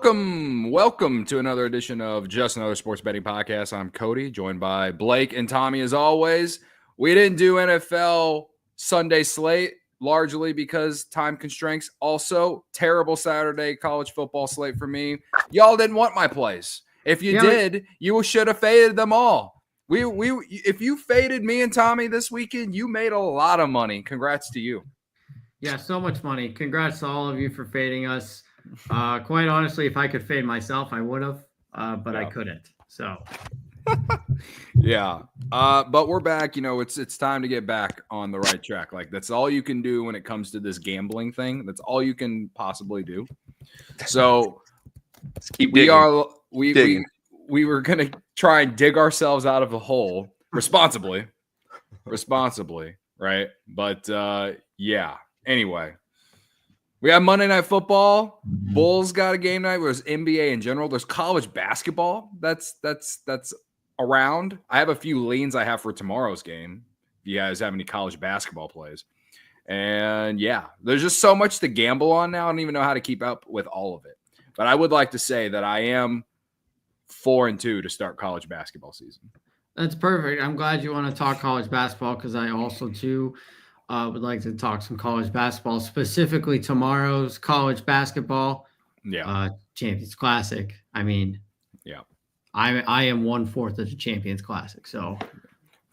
Welcome to another edition of Just Another Sports Betting Podcast. I'm Cody, joined by Blake and Tommy as always. We didn't do NFL Sunday slate, largely because time constraints. Also, terrible Saturday college football slate for me. Y'all didn't want my plays. If you did, you should have faded them all. If you faded me and Tommy this weekend, you made a lot of money. Congrats to you. Yeah, so much money. Congrats to all of you for fading us. Quite honestly, if I could fade myself, I would have, but I couldn't. So, yeah. But we're back. You know, it's time to get back on the right track. Like that's all you can do when it comes to this gambling thing. That's all you can possibly do. So let's keep digging. We were gonna try and dig ourselves out of the hole responsibly, right? But yeah. Anyway. We have Monday Night Football. Bulls got a game night. There's NBA in general. There's college basketball. That's around. I have a few leans I have for tomorrow's game. If you guys have any college basketball plays. And yeah, there's just so much to gamble on now. I don't even know how to keep up with all of it. But I would like to say that I am 4-2 to start college basketball season. That's perfect. I'm glad you want to talk college basketball because I also too would like to talk some college basketball, specifically tomorrow's college basketball. Yeah. Champions Classic. I mean, yeah, I am 1/4 of the Champions Classic. So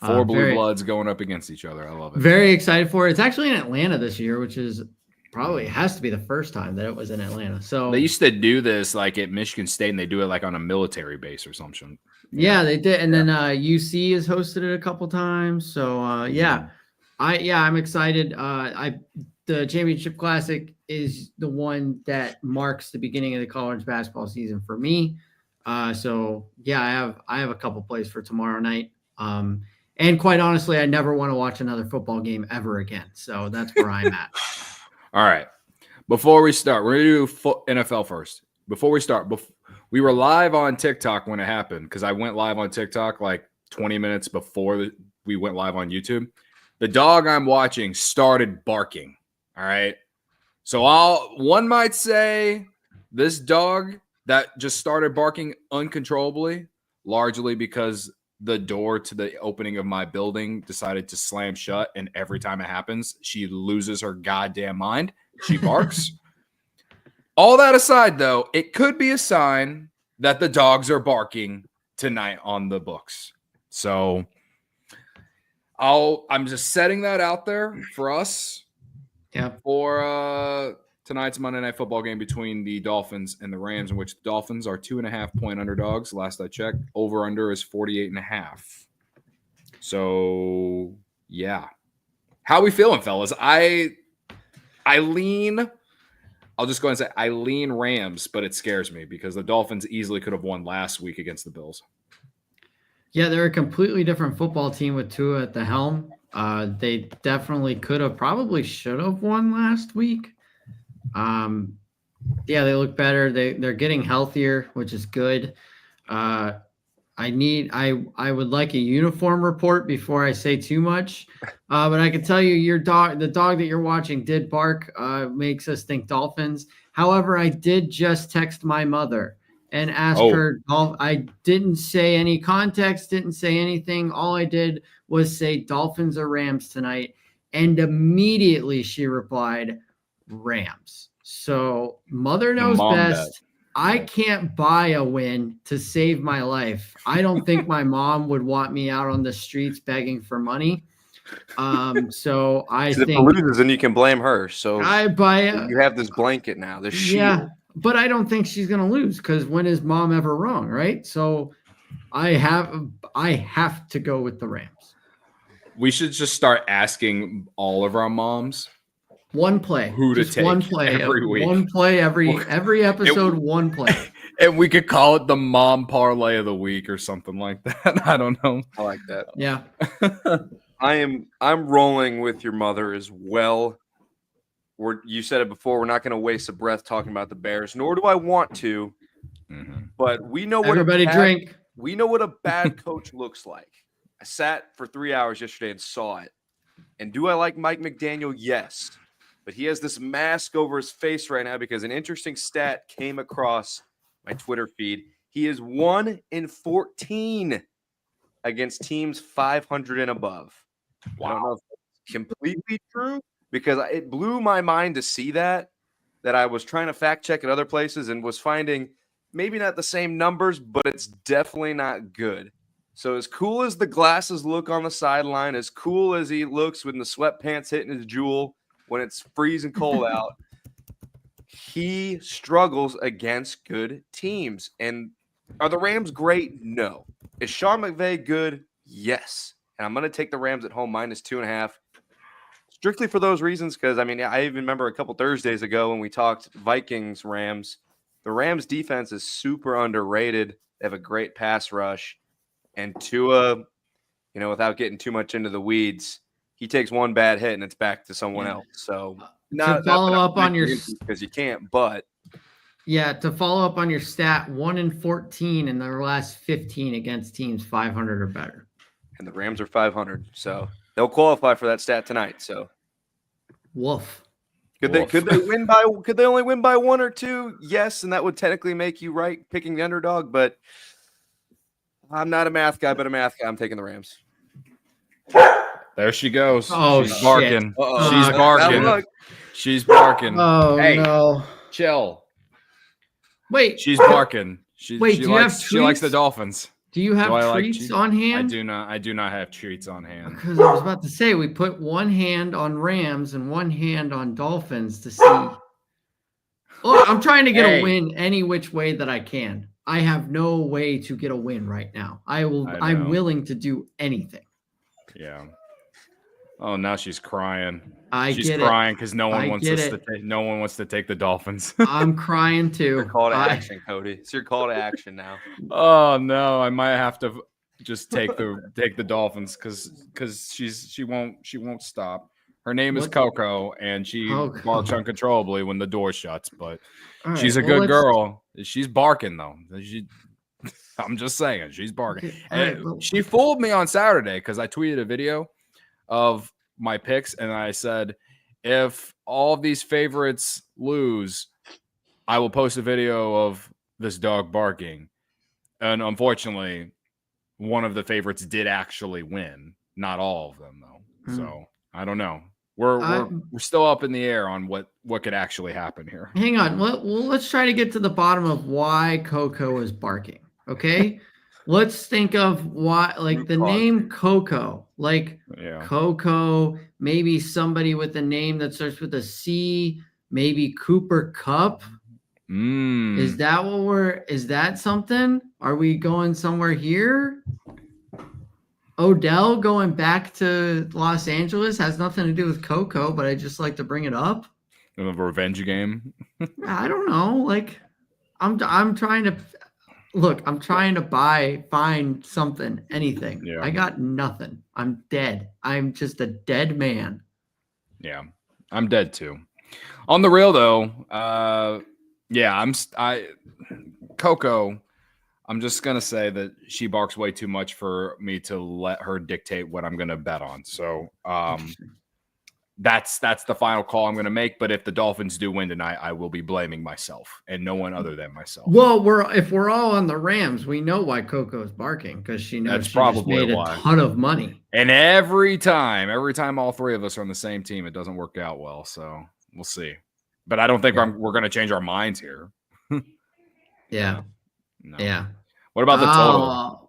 four blue bloods going up against each other. I love it. Very excited for it. It's actually in Atlanta this year, which is probably has to be the first time that it was in Atlanta. So they used to do this like at Michigan State, and they do it like on a military base or something. Yeah, they did. And then UC has hosted it a couple times. So yeah. I'm excited. The Championship Classic is the one that marks the beginning of the college basketball season for me. So yeah, I have a couple plays for tomorrow night. And quite honestly, I never want to watch another football game ever again. So that's where I'm at. All right. Before we start, we're going to do NFL first. Before we start, we were live on TikTok when it happened because I went live on TikTok like 20 minutes before we went live on YouTube. The dog I'm watching started barking. All right. So one might say this dog that just started barking uncontrollably, largely because the door to the opening of my building decided to slam shut. And every time it happens, she loses her goddamn mind. She barks. All that aside, though, it could be a sign that the dogs are barking tonight on the books. So I'm just setting that out there for us. Yeah. For tonight's Monday Night Football game between the Dolphins and the Rams, in which the Dolphins are 2.5-point underdogs. Last I checked, over under is 48.5. So yeah, how we feeling, fellas? I lean. I'll just go ahead and say I lean Rams, but it scares me because the Dolphins easily could have won last week against the Bills. Yeah, they're a completely different football team with Tua at the helm. They definitely could have, probably should have won last week. Yeah, they look better. They're getting healthier, which is good. I would like a uniform report before I say too much. But I can tell you the dog that you're watching did bark, makes us think Dolphins. However, I did just text my mother and asked her. I didn't say any context, didn't say anything. All I did was say Dolphins or Rams tonight. And immediately she replied, Rams. So mother knows best. I can't buy a win to save my life. I don't think my mom would want me out on the streets begging for money. So I think if it loses, then you can blame her. So you have this blanket now. This shield. Yeah, but I don't think she's gonna lose because when is mom ever wrong, right? So I have to go with the Rams. We should just start asking all of our moms one play, who to take one play every week, one play every episode, one play, and we could call it the mom parlay of the week or something like that. I don't know. I like that. Yeah, I'm rolling with your mother as well. You said it before. We're not going to waste a breath talking about the Bears, nor do I want to. Mm-hmm. But we know what everybody drink. We know what a bad coach looks like. I sat for 3 hours yesterday and saw it. And do I like Mike McDaniel? Yes. But he has this mask over his face right now because an interesting stat came across my Twitter feed. He is 1-14 against teams 500 and above. Wow. I don't know if it's completely true because it blew my mind to see that I was trying to fact check at other places and was finding maybe not the same numbers, but it's definitely not good. So as cool as the glasses look on the sideline, as cool as he looks with the sweatpants hitting his jewel when it's freezing cold out, he struggles against good teams. And are the Rams great? No. Is Sean McVay good? Yes. And I'm going to take the Rams at home -2.5. Strictly for those reasons, because, I mean, I even remember a couple Thursdays ago when we talked Vikings-Rams. The Rams' defense is super underrated. They have a great pass rush. And Tua, without getting too much into the weeds, he takes one bad hit and it's back to someone else. So to follow up on your – because you can't, but – yeah, to follow up on your stat, 1-14 in their last 15 against teams 500 or better. And the Rams are 500, so they'll qualify for that stat tonight. So, woof. Could they win by? Could they only win by 1 or 2? Yes, and that would technically make you right picking the underdog. But I'm not a math guy, but a math guy. I'm taking the Rams. There she goes. Oh, she's barking. Uh-oh. She's barking. She's barking. Oh, hey, no. Chill. Wait. She's barking. She do you have treats? She likes the Dolphins. Do you have treats on hand? I do not have treats on hand. Because I was about to say we put one hand on Rams and one hand on Dolphins to see. Look, I'm trying to get a win any which way that I can. I have no way to get a win right now. I'm willing to do anything. Yeah. Oh, now she's crying. She's crying because no one wants to take the Dolphins. I'm crying too. Your call to action, Cody. It's your call to action now. Oh no, I might have to just take the Dolphins because she won't stop. Her name is Coco, and she barks uncontrollably when the door shuts. But she's a good girl. She's barking though. I'm just saying, she's barking. Okay. She fooled me on Saturday because I tweeted a video of my picks, and I said, if all of these favorites lose, I will post a video of this dog barking. And unfortunately, one of the favorites did actually win. Not all of them, though. So I don't know. We're still up in the air on what could actually happen here. Hang on. Let's try to get to the bottom of why Coco is barking. Okay. Let's think of why, like the name Coco, Coco, maybe somebody with a name that starts with a C, maybe Cooper Kupp. Is that something? Are we going somewhere here? Odell going back to Los Angeles has nothing to do with Coco, but I just like to bring it up. A revenge game. I don't know. Like I'm trying to. Look, I'm trying to find something, anything. Yeah. I got nothing. I'm dead. I'm just a dead man. Yeah, I'm dead too. On the real though, Coco, I'm just going to say that she barks way too much for me to let her dictate what I'm going to bet on. So, that's the final call I'm going to make. But if the Dolphins do win tonight, I will be blaming myself and no one other than myself. Well, if we're all on the Rams, we know why Coco is barking because she knows she just made a ton of money. And every time all three of us are on the same team, it doesn't work out well. So we'll see. But I don't think we're going to change our minds here. Yeah. No. Yeah. What about the total?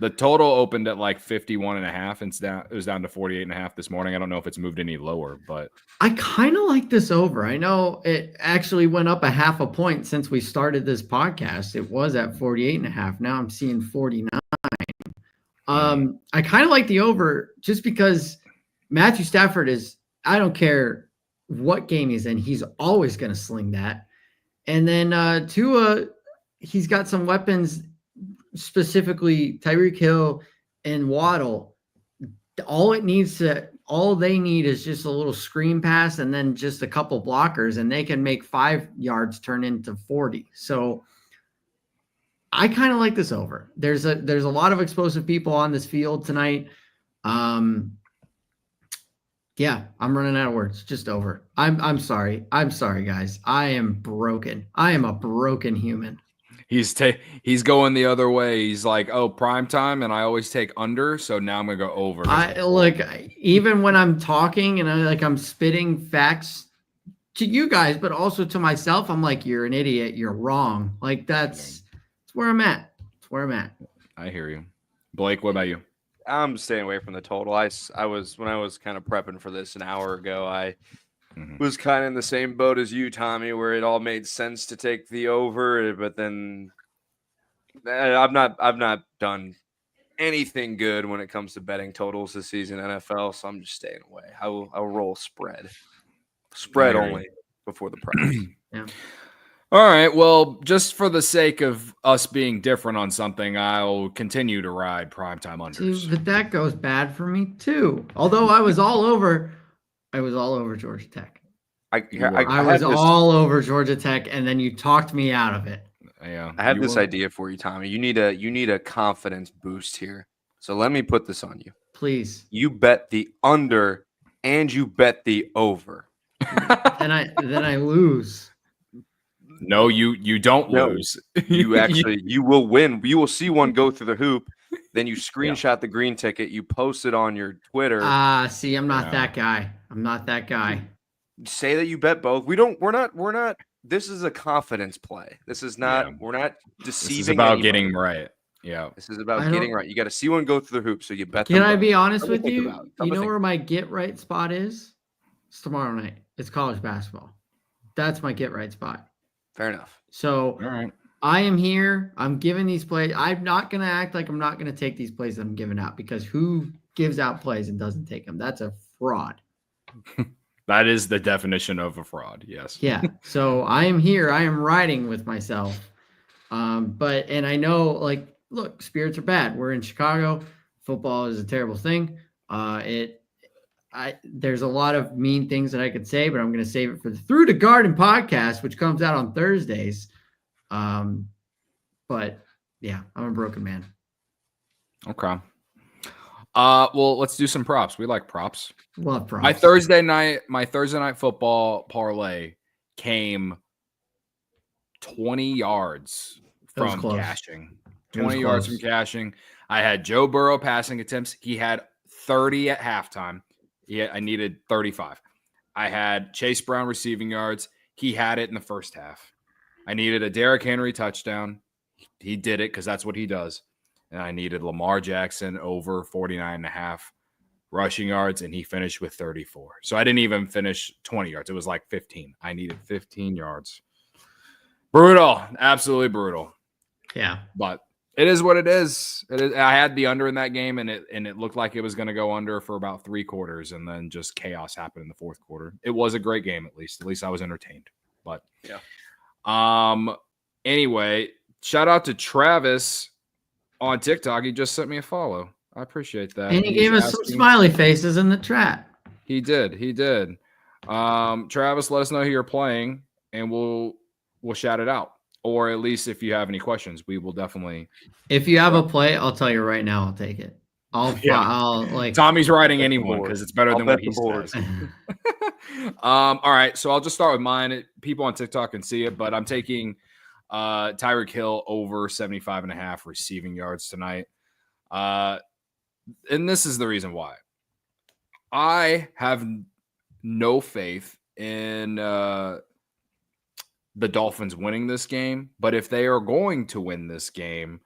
The total opened at like 51.5 and it was down to 48.5 this morning. I don't know if it's moved any lower, but I kind of like this over. I know it actually went up a half a point since we started this podcast. It was at 48.5. Now I'm seeing 49. I kind of like the over just because Matthew Stafford I don't care what game he's in, he's always going to sling that. And then Tua, he's got some weapons, specifically Tyreek Hill and Waddle. All they need is just a little screen pass and then just a couple blockers, and they can make 5 yards turn into 40. So I kind of like this over. There's a lot of explosive people on this field tonight. Yeah, I'm running out of words. Just over. I'm sorry. I'm sorry, guys. I am broken. I am a broken human. He's going the other way. He's like, oh, prime time, and I always take under, so now I'm gonna go over. Even when I'm talking and I'm spitting facts to you guys, but also to myself, I'm like, you're an idiot. You're wrong. Like that's where I'm at. That's where I'm at. I hear you, Blake. What about you? I'm staying away from the total. I was when I was kind of prepping for this an hour ago. I was kind of in the same boat as you, Tommy, where it all made sense to take the over, but then I've not done anything good when it comes to betting totals this season NFL, so I'm just staying away. I'll roll spread only before the price. Yeah. All right. Well, just for the sake of us being different on something, I'll continue to ride primetime unders. See, but that goes bad for me too. Although I was all over Georgia Tech. I was all over Georgia Tech, and then you talked me out of it. Yeah, I have this idea for you, Tommy. You need a confidence boost here. So let me put this on you. Please. You bet the under and you bet the over. then I lose. No, you don't lose. You will win. You will see one go through the hoop. Then you screenshot the green ticket. You post it on your Twitter. See, I'm not that guy. I'm not that guy. Say that you bet both. We're not. This is a confidence play. This is not. Yeah. We're not deceiving. This is about getting right. Yeah. This is about getting right. You got to see one go through the hoop, so you bet. Can I be honest with you? You know where my get right spot is? It's tomorrow night. It's college basketball. That's my get right spot. Fair enough. So all right. I am here. I'm giving these plays. I'm not going to act like I'm not going to take these plays that I'm giving out, because who gives out plays and doesn't take them? That's a fraud. That is the definition of a fraud. Yes. Yeah. So I am here. I am riding with myself. And I know, like, look, spirits are bad. We're in Chicago. Football is a terrible thing. There's a lot of mean things that I could say, but I'm going to save it for the Through the Garden podcast, which comes out on Thursdays. But yeah, I'm a broken man. Okay. Well, let's do some props. We like props. Love props. My Thursday night football parlay came 20 yards from cashing. 20 yards from cashing. I had Joe Burrow passing attempts. He had 30 at halftime. I needed 35. I had Chase Brown receiving yards. He had it in the first half. I needed a Derrick Henry touchdown. He did it because that's what he does. And I needed Lamar Jackson over 49.5 rushing yards, and he finished with 34. So I didn't even finish 20 yards. It was like 15. I needed 15 yards. Brutal. Absolutely brutal. Yeah. But it is what it is. I had the under in that game, and it looked like it was going to go under for about 3 quarters, and then just chaos happened in the fourth quarter. It was a great game, at least. At least I was entertained. But yeah. Anyway, shout out to Travis on TikTok. He just sent me a follow. I appreciate that. And he gave us some smiley faces in the chat. He did. Travis, let us know who you're playing, and we'll shout it out. Or at least if you have any questions, we will definitely. If you have a play, I'll tell you right now, I'll take it. I'll Tommy's writing anyone because it's better than what he says. All right, so I'll just start with mine. People on TikTok can see it, but I'm taking Tyreek Hill over 75.5 receiving yards tonight. And this is the reason why. I have no faith in the Dolphins winning this game, but if they are going to win this game,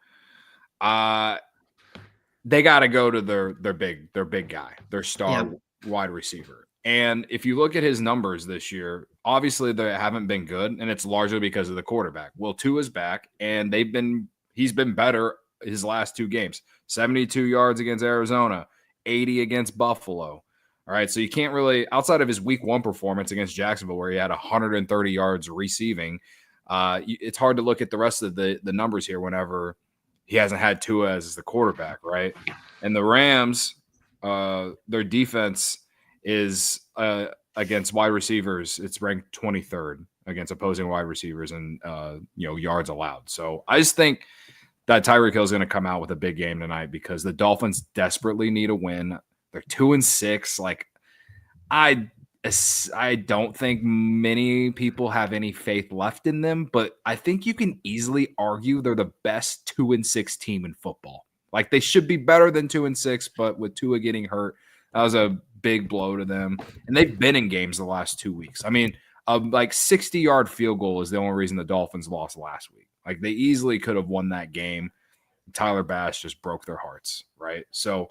they got to go to their big guy, their star wide receiver. And if you look at his numbers this year, obviously they haven't been good, and it's largely because of the quarterback. Well, Tua's back, and he's been better his last 2 games. 72 yards against Arizona, 80 against Buffalo. All right, so you can't really, outside of his week 1 performance against Jacksonville, where he had 130 yards receiving, it's hard to look at the rest of the numbers here whenever he hasn't had Tua as the quarterback, right? And the Rams, their defense is against wide receivers, it's ranked 23rd against opposing wide receivers and yards allowed. So I just think that Tyreek Hill is going to come out with a big game tonight because the Dolphins desperately need a win. They're 2-6. Like, I don't think many people have any faith left in them, but I think you can easily argue they're the best 2-6 team in football. Like they should be better than 2-6, but with Tua getting hurt, that was a big blow to them. And they've been in games the last 2 weeks. I mean, like 60-yard field goal is the only reason the Dolphins lost last week. Like they easily could have won that game. Tyler Bass just broke their hearts, right? So,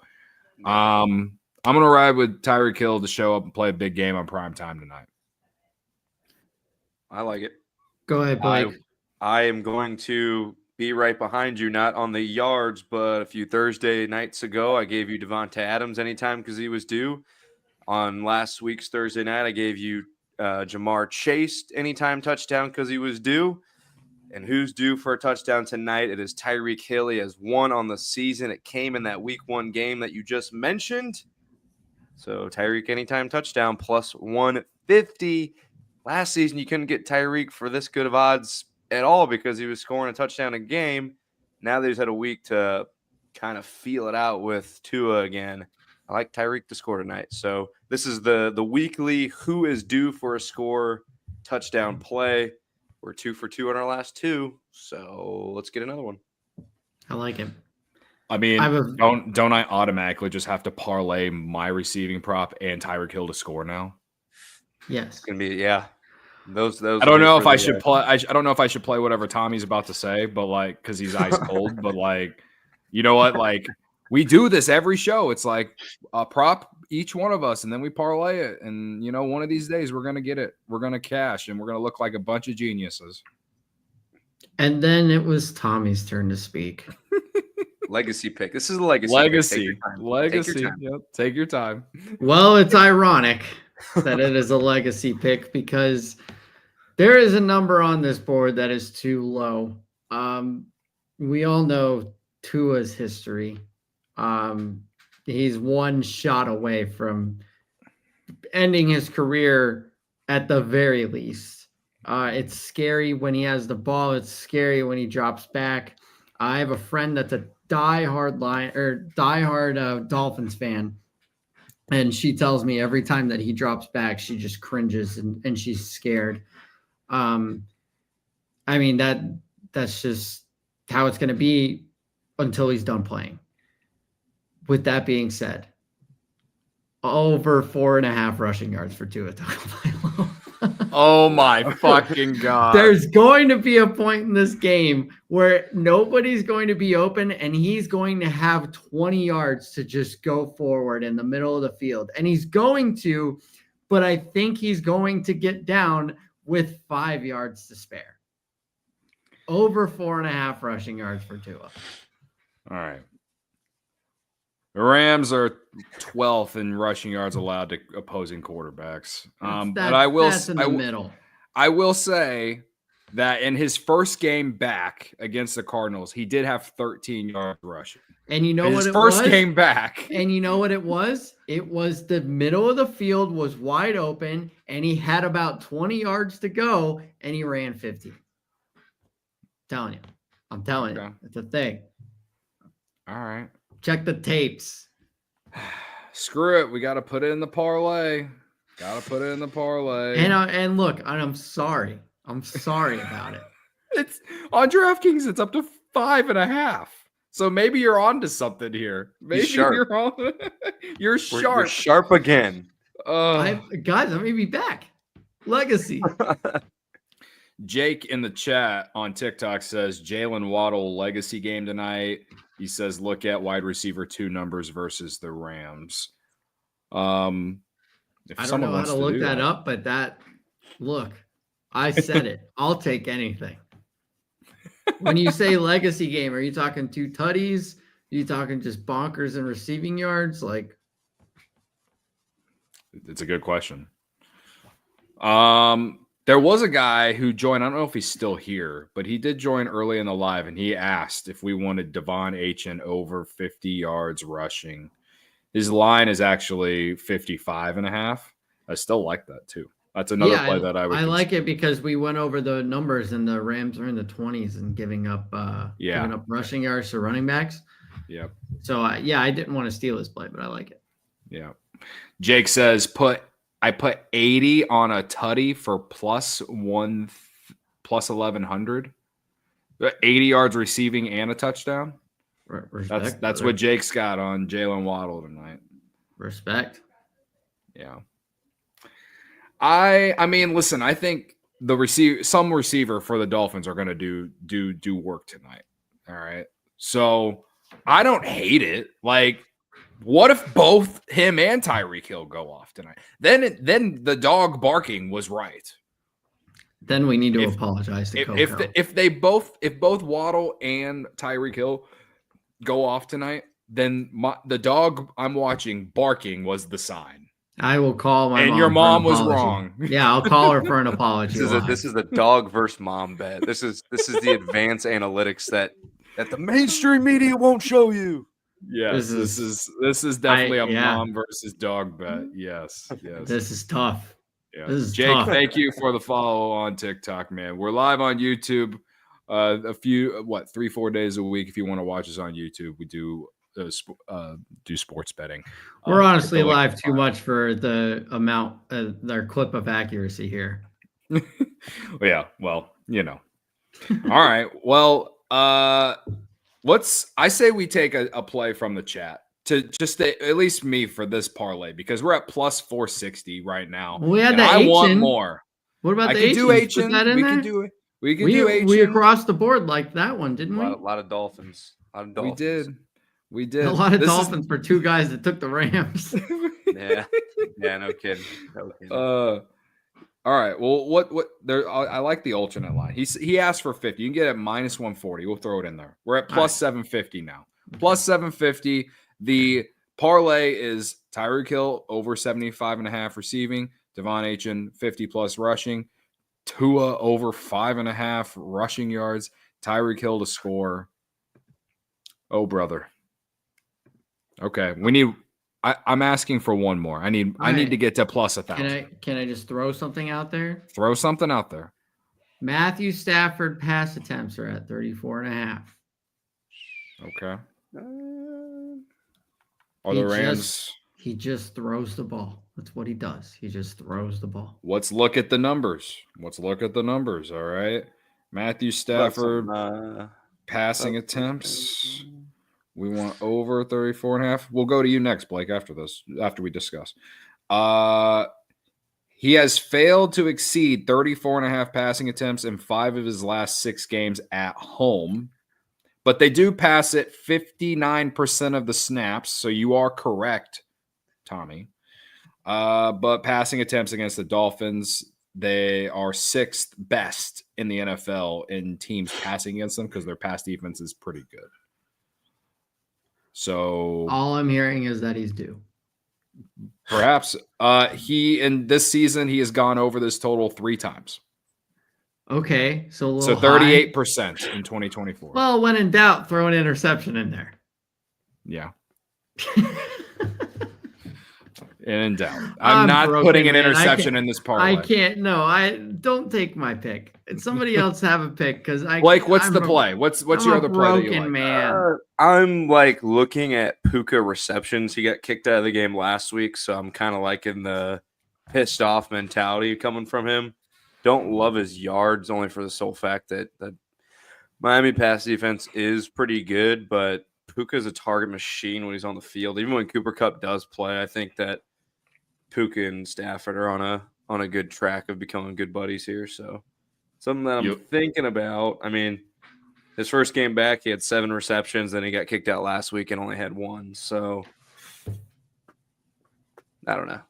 I'm going to ride with Tyreek Hill to show up and play a big game on prime time tonight. I like it. Go ahead, Blake. I am going to be right behind you, not on the yards, but a few Thursday nights ago, I gave you Devonta Adams anytime because he was due. On last week's Thursday night, I gave you Jamar Chase anytime touchdown because he was due. And who's due for a touchdown tonight? It is Tyreek Hill. He has one on the season. It came in that week 1 game that you just mentioned. So Tyreek anytime touchdown plus 150. Last season, you couldn't get Tyreek for this good of odds at all because he was scoring a touchdown a game. Now that he's had a week to kind of feel it out with Tua again, I like Tyreek to score tonight. So this is the weekly who is due for a score touchdown play. We're 2 for 2 on our last 2, so let's get another one. I like it. I mean, don't I automatically just have to parlay my receiving prop and Tyreek Hill to score now? Yes, it's gonna be Those. I don't know if I should play. I don't know if I should play whatever Tommy's about to say, but like, because he's ice cold. But like, you know what? Like, we do this every show. It's like a prop each one of us, and then we parlay it. And you know, one of these days we're gonna get it. We're gonna cash, and we're gonna look like a bunch of geniuses. And then it was Tommy's turn to speak. Legacy pick. This is a legacy. Legacy. Yep. Take your time. Well, it's ironic that it is a legacy pick because there is a number on this board that is too low. We all know Tua's history. He's one shot away from ending his career at the very least. It's scary when he has the ball. It's scary when he drops back. I have a friend that's a diehard Dolphins fan, and she tells me every time that he drops back, she just cringes and she's scared. I mean, that's just how it's going to be until he's done playing. With that being said, over 4.5 rushing yards for Tua Tagovailoa. Oh my fucking God. There's going to be a point in this game where nobody's going to be open and he's going to have 20 yards to just go forward in the middle of the field. And he's going to, but I think he's going to get down with 5 yards to spare. Over 4.5 rushing yards for Tua. All right. The Rams are 12th in rushing yards allowed to opposing quarterbacks. But I will say that in his first game back against the Cardinals, he did have 13 yards rushing. And you know what it was? First game back. And you know what it was? It was the middle of the field was wide open, and he had about 20 yards to go, and he ran 50. I'm telling you. It's a thing. All right. Check the tapes. Screw it. We got to put it in the parlay. And look, I'm sorry. I'm sorry about it. It's on DraftKings. It's up to 5.5. So maybe you're on to something here. Maybe you're on. You're sharp. We're sharp again. Guys, let me be back. Legacy. Jake in the chat on TikTok says Jalen Waddle legacy game tonight. He says, look at wide receiver 2 numbers versus the Rams. I don't know how to look that up, but I said it. I'll take anything. When you say legacy game, are you talking 2 tutties? Are you talking just bonkers and receiving yards? Like, it's a good question. There was a guy who joined. I don't know if he's still here, but he did join early in the live, and he asked if we wanted Devon Achane over 50 yards rushing. His line is actually 55.5. I still like that too. That's another play that I would. I like it because we went over the numbers, and the Rams are in the 20s and giving up rushing yards to running backs. Yep. So I didn't want to steal his play, but I like it. Yeah. Jake says put I put 80 on a tutty for plus 1100. 80 yards receiving and a touchdown. Respect. That's what Jake's got on Jalen Waddle tonight. Respect. Yeah. I mean, listen, I think some receiver for the Dolphins are going to do work tonight. All right. So I don't hate it. Like, what if both him and Tyreek Hill go off tonight? Then the dog barking was right. Then we need to apologize to Coco. If both Waddle and Tyreek Hill go off tonight, then the dog I'm watching barking was the sign. I will call my mom. And your mom was wrong. Yeah, I'll call her for an apology. This is the dog versus mom bet. This is the advanced analytics that the mainstream media won't show you. Yes, this is definitely a mom versus dog bet. Yes. This is tough. Yeah. This is Jake, tough. thank you for the follow on TikTok, man. We're live on YouTube. A few 3-4 days a week. If you want to watch us on YouTube, we do sports betting. We're honestly live too much for the amount their clip of accuracy here. Yeah, well, all right. Well, I say we take a play from the chat to just at least me for this parlay, because we're at plus 460 right now. We had I want more. What about the do H? Put that in there? We can do H. We across the board like that one, didn't we? A lot of Dolphins. We did. A lot of Dolphins for two guys that took the Rams. Yeah, no kidding. All right. Well, what there? I like the alternate line. He asked for 50. You can get it minus 140. We'll throw it in there. We're at plus 750 now. Plus 750. The parlay is Tyreek Hill over 75.5 receiving, Devon Achane 50 plus rushing, Tua over 5.5 rushing yards, Tyreek Hill to score. Oh, brother. Okay, we need. I'm asking for one more. I need to get to plus 1,000. Can I just throw something out there? Throw something out there. Matthew Stafford pass attempts are at 34.5. Okay. Are the Rams? He just throws the ball. That's what he does. He just throws the ball. Let's look at the numbers. All right. Matthew Stafford passing attempts. We want over 34.5. We'll go to you next, Blake, after we discuss. He has failed to exceed 34.5 passing attempts in 5 of his last 6 games at home. But they do pass it 59% of the snaps, so you are correct, Tommy. But passing attempts against the Dolphins, they are 6th best in the NFL in teams passing against them because their pass defense is pretty good. So all I'm hearing is that he's due. Perhaps. In this season, he has gone over this total 3 times. Okay, so 38% in 2024. Well, when in doubt, throw an interception in there. Yeah. In doubt. I'm not putting an interception in this parlay. I can't. No, I don't take my pick. Somebody else have a pick because I. Blake, what's the play? What's your other play that you like? Man. I'm looking at Puka receptions. He got kicked out of the game last week, so I'm kind of liking the pissed off mentality coming from him. Don't love his yards only for the sole fact that Miami pass defense is pretty good, but Puka's a target machine when he's on the field. Even when Cooper Kupp does play, I think that Puka and Stafford are on a good track of becoming good buddies here. So something that I'm thinking about. I mean, his first game back, he had 7 receptions, then he got kicked out last week and only had 1. So I don't know.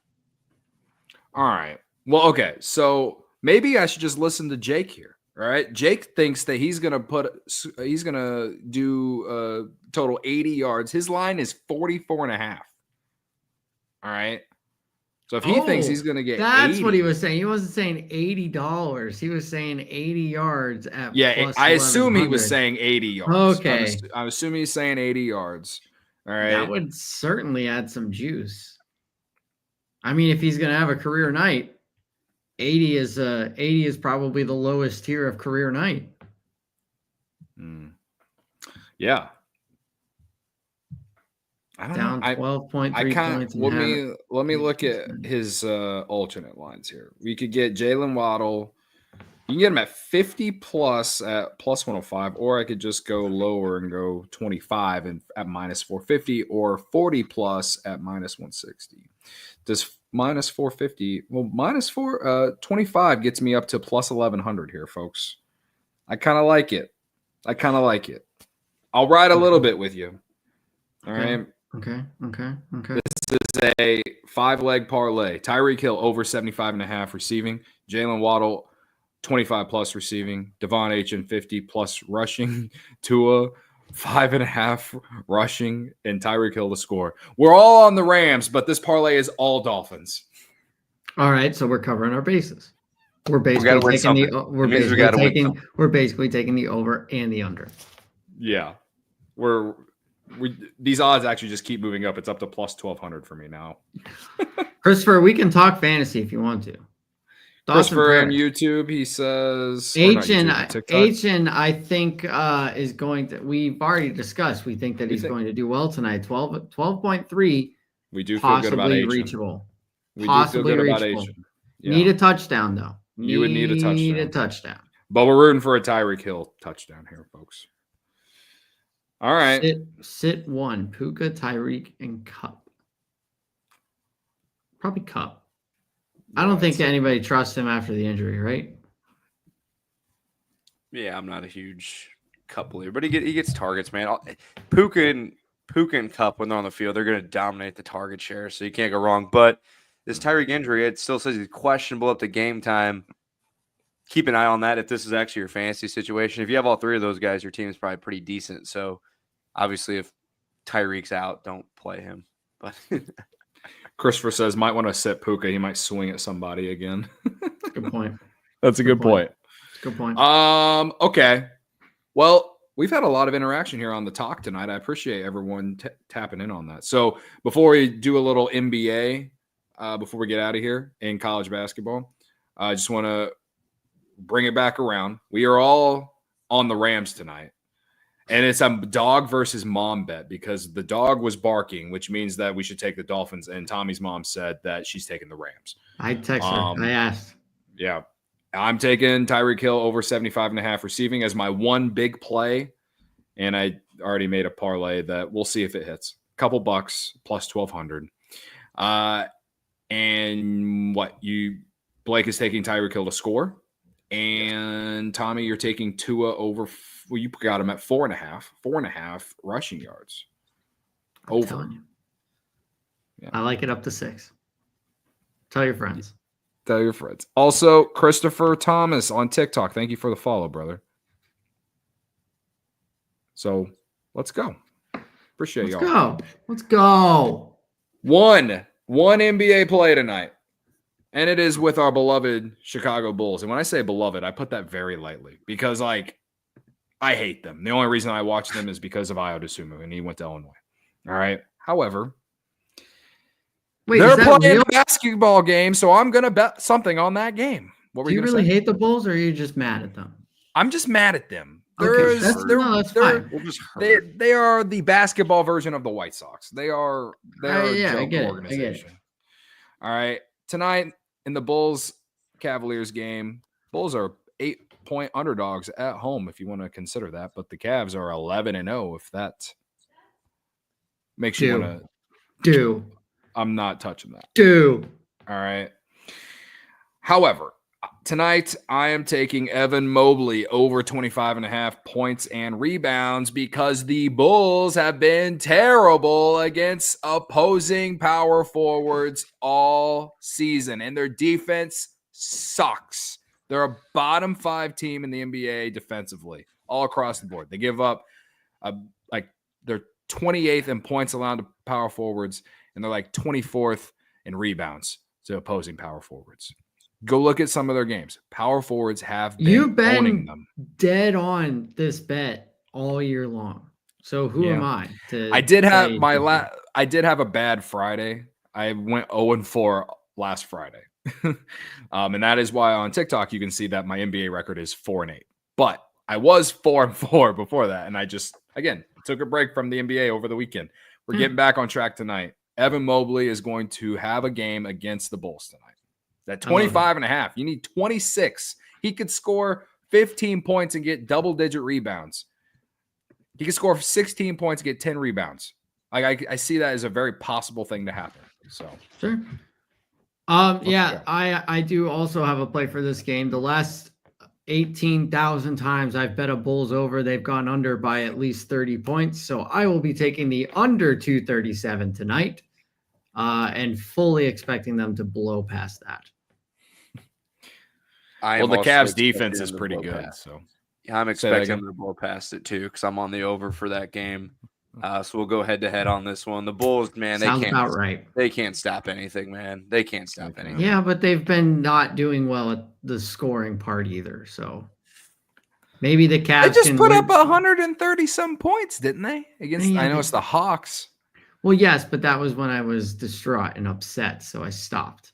All right. Well, okay. So maybe I should just listen to Jake here. All right. Jake thinks that he's gonna do total 80 yards. His line is 44.5. All right. So if he thinks he's gonna get that's 80, what he was saying. He wasn't saying $80. He was saying 80 yards at I assume he was saying 80 yards. Okay. I'm assuming he's saying 80 yards. All right. That would certainly add some juice. I mean, if he's gonna have a career night, 80 is probably the lowest tier of career night. Yeah. I don't Down know. 12.3 I can't. points. Let me look at his alternate lines here. We could get Jalen Waddle. You can get him at 50 plus at plus 105, or I could just go lower and go 25 and at minus 450, or 40 plus at minus 160. Does minus 450? Well, 25 gets me up to plus 1100 here, folks. I kind of like it. I'll ride a little bit with you. All right. Okay. This is a 5-leg parlay. Tyreek Hill over 75.5 receiving. Jalen Waddle 25 plus receiving. Devon Achane 50 plus rushing. Tua 5.5 rushing, and Tyreek Hill to score. We're all on the Rams, but this parlay is all Dolphins. All right, so we're covering our bases. We're basically taking the over and the under. Yeah, these odds actually just keep moving up. It's up to plus 1200 for me now. Christopher, we can talk fantasy if you want to. Christopher on YouTube, he says Achane, I think is going to. We've already discussed. We think that he's going to do well tonight. 12.3. We do feel good about Achane. Reachable. We do feel good about Achane. Yeah. Need a touchdown though. You would need a touchdown. But we're rooting for a Tyreek Hill touchdown here, folks. All right. Sit one. Puka, Tyreek, and Cup. Probably Cup. I don't think anybody trusts him after the injury, right? Yeah, I'm not a huge Cup believer, but he gets targets, man. Puka and Cup, when they're on the field, they're going to dominate the target share, so you can't go wrong. But this Tyreek injury, it still says he's questionable up to game time. Keep an eye on that if this is actually your fantasy situation. If you have all three of those guys, your team is probably pretty decent. So, obviously, if Tyreek's out, don't play him. But Christopher says might want to sit Puka. He might swing at somebody again. Good point. That's a good point. Good point. Okay. Well, we've had a lot of interaction here on the talk tonight. I appreciate everyone tapping in on that. So before we do a little NBA, before we get out of here in college basketball, I just want to bring it back around. We are all on the Rams tonight. And it's a dog versus mom bet because the dog was barking, which means that we should take the Dolphins. And Tommy's mom said that she's taking the Rams. I texted her. I asked. Yeah. I'm taking Tyreek Hill over 75.5 receiving as my one big play. And I already made a parlay that we'll see if it hits. Couple bucks plus 1,200. And Blake is taking Tyreek Hill to score. And Tommy, you're taking Tua over. Well, you got him at 4.5 rushing yards. Over. Yeah. I like it up to 6. Tell your friends. Also, Christopher Thomas on TikTok. Thank you for the follow, brother. So let's go. Appreciate y'all. Let's go. One NBA play tonight. And it is with our beloved Chicago Bulls. And when I say beloved, I put that very lightly because, I hate them. The only reason I watch them is because of Ayo Dosunmu, and he went to Illinois. All right. However, they're playing a basketball game, so I'm going to bet something on that game. What were you really hate the Bulls, or are you just mad at them? I'm just mad at them. Okay, that's fine. They are the basketball version of the White Sox. They're a joke organization. I get it. All right. Tonight in the Bulls-Cavaliers game, Bulls are 8-point underdogs at home, if you want to consider that. But the Cavs are 11-0, if that makes you want to. I'm not touching that. All right. However, tonight I am taking Evan Mobley over 25.5 points and rebounds because the Bulls have been terrible against opposing power forwards all season, and their defense sucks. They're a bottom 5 team in the NBA defensively, all across the board. They give up they're 28th in points allowed to power forwards, and they're 24th in rebounds to opposing power forwards. Go look at some of their games. Power forwards have been owning them. Dead on this bet all year long. So who am I to? I did have I did have a bad Friday. I went 0-4 last Friday. And that is why on TikTok you can see that my NBA record is 4-8. But I was 4-4 before that, and I just again took a break from the NBA over the weekend. We're getting back on track tonight. Evan Mobley is going to have a game against the Bulls tonight. At 25.5, you need 26. He could score 15 points and get double-digit rebounds. He could score 16 points and get 10 rebounds. I see that as a very possible thing to happen. So sure. Yeah, I do also have a play for this game. The last 18,000 times I've bet a Bulls over, they've gone under by at least 30 points. So I will be taking the under 237 tonight, and fully expecting them to blow past that. Well, the Cavs defense is pretty good. So yeah, I'm expecting them to blow past it too, because I'm on the over for that game. So we'll go head to head on this one. The Bulls, man, Sounds about right. They can't stop anything, man. They can't stop anything. Yeah, but they've been not doing well at the scoring part either. So maybe the Cavs they just put up 130 some points, didn't they? Against I know it's the Hawks. Well, yes, but that was when I was distraught and upset, so I stopped.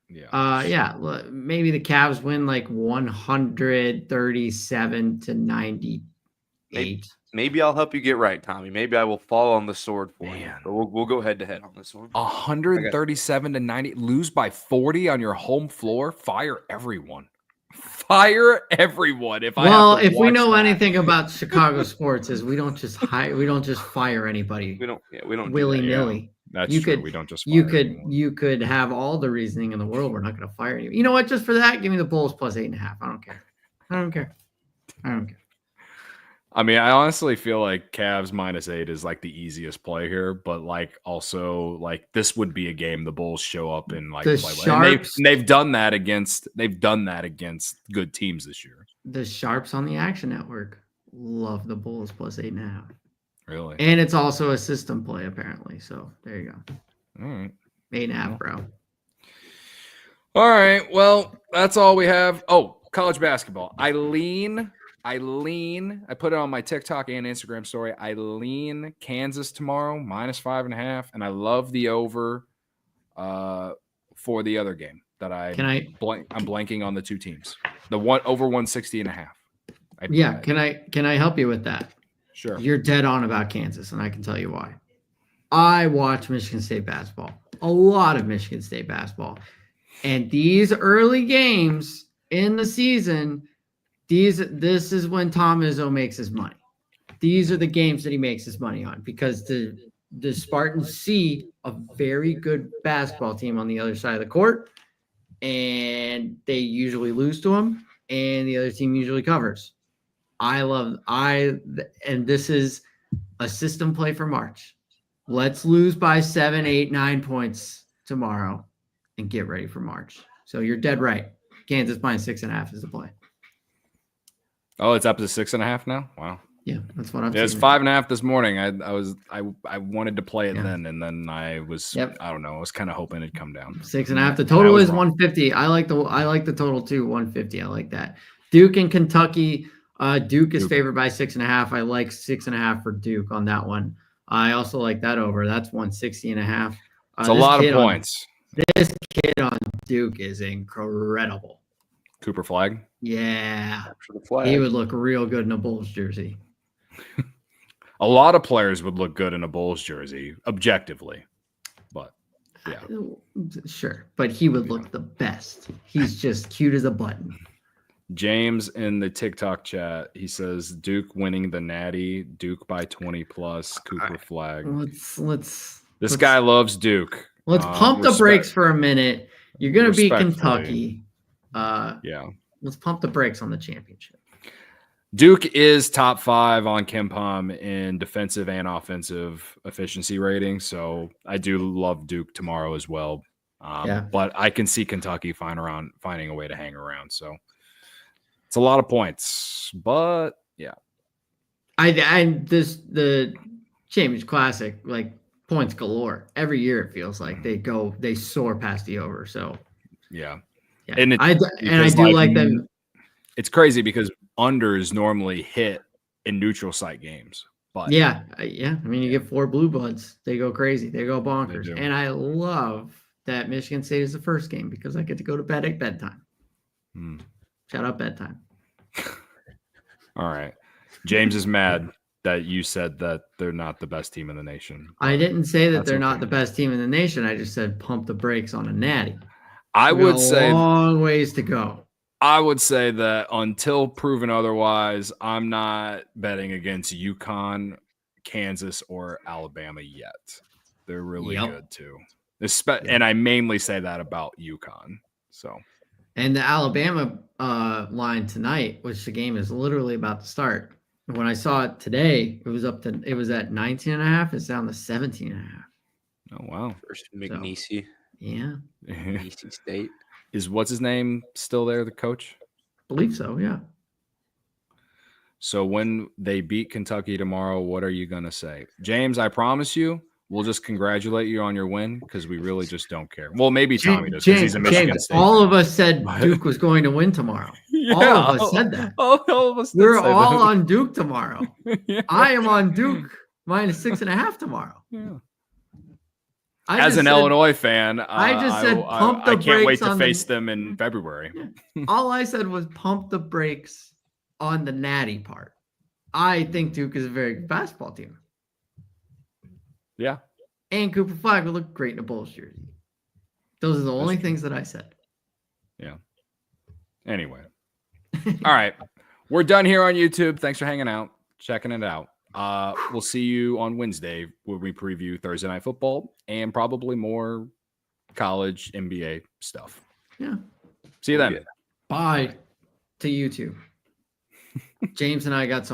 Yeah. Maybe the Cavs win like 137 to 98. Maybe I'll help you get right, Tommy. Maybe I will fall on the sword for you. But we'll go head to head on this one. 137 to 90. Lose by 40 on your home floor. Fire everyone. Fire everyone. If we know anything about Chicago sports, is we don't just fire anybody. We don't willy nilly. Yeah. That's true. We don't just fire you could have all the reasoning in the world. We're not going to fire you. You know what? Just for that, give me the Bulls plus 8.5. I don't care. I mean, I honestly feel like Cavs -8 is like the easiest play here, but like also like this would be a game the Bulls show up and like play. And they've done that against good teams this year. The Sharps on the Action Network love the Bulls plus 8.5. Really? And it's also a system play apparently. So there you go. All right. 8.5, bro. All right. Well, that's all we have. Oh, college basketball. I put it on my TikTok and Instagram story. I lean Kansas tomorrow, -5.5. And I love the over for the other game that I'm blanking on the two teams. The one over 160.5. Can I help you with that? Sure. You're dead on about Kansas, and I can tell you why. I watch Michigan State basketball, a lot of Michigan State basketball. And these early games in the season, this is when Tom Izzo makes his money. These are the games that he makes his money on, because the Spartans see a very good basketball team on the other side of the court, and they usually lose to them, and the other team usually covers. And this is a system play for March. Let's lose by 7, 8, 9 points tomorrow and get ready for March. So you're dead right. Kansas -6.5 is the play. Oh, it's up to 6.5 now? Wow. Yeah, that's what I'm saying. It's 5.5 this morning. I wanted to play it then, and then I was I don't know, I was kind of hoping it'd come down. 6.5. The total is 150. I like the total too, 150. I like that. Duke and Kentucky. Duke is favored by 6.5. I like 6.5 for Duke on that one. I also like that over. That's 160.5. It's a lot of points. This kid on Duke is incredible. Cooper Flag? Yeah. He would look real good in a Bulls jersey. A lot of players would look good in a Bulls jersey, objectively. But, yeah. Sure. But he would look the best. He's just cute as a button. James in the TikTok chat, he says Duke winning the Natty, Duke by 20 plus, Cooper Flag. Let's guy loves Duke. Let's pump the brakes for a minute. You're going to beat Kentucky. Let's pump the brakes on the championship. Duke is top 5 on KenPom in defensive and offensive efficiency rating, so I do love Duke tomorrow as well. But I can see Kentucky finding a way to hang around. So it's a lot of points, but yeah. The Champions Classic, like points galore. Every year it feels like they soar past the over. So yeah. And I do like them. It's crazy because unders normally hit in neutral site games. But yeah. I mean, you get 4 blue bloods, they go crazy, they go bonkers. And I love that Michigan State is the first game because I get to go to bed at bedtime. Shout out bedtime. All right. James is mad. that you said that they're not the best team in the nation. I didn't say that That's they're not okay. the best team in the nation. I just said pump the brakes on a natty. I We got would say a long ways to go. I would say that until proven otherwise, I'm not betting against UConn, Kansas, or Alabama yet. They're really Yep. good too. And I mainly say that about UConn. So, and the Alabama line tonight, which the game is literally about to start. When I saw it today, it was at 19.5. It's down to 17.5. oh wow. First McNeese. Yeah. NC State. Is what's his name still there, the coach? Believe so, yeah. So when they beat Kentucky tomorrow, what are you going to say? James, I promise you, we'll just congratulate you on your win because we really just don't care. Well, maybe Tommy does because he's a Michigan State all fan. of us said Duke was going to win tomorrow. Yeah, all of us said that. All of us We're did say all that. on Duke tomorrow. Yeah. I am on Duke -6.5 tomorrow. Yeah. I As just an said- Illinois fan, I just said pump the I can't wait brakes to on face them in February. All I said was pump the brakes on the natty part. I think Duke is a very good basketball team. Yeah. And Cooper Flag would look great in a Bulls jersey. Those are the only things that I said. Yeah. Anyway. All right. We're done here on YouTube. Thanks for hanging out, checking it out. We'll see you on Wednesday when we preview Thursday Night Football and probably more college NBA stuff. Yeah. See you then. Bye to YouTube. James and I got some.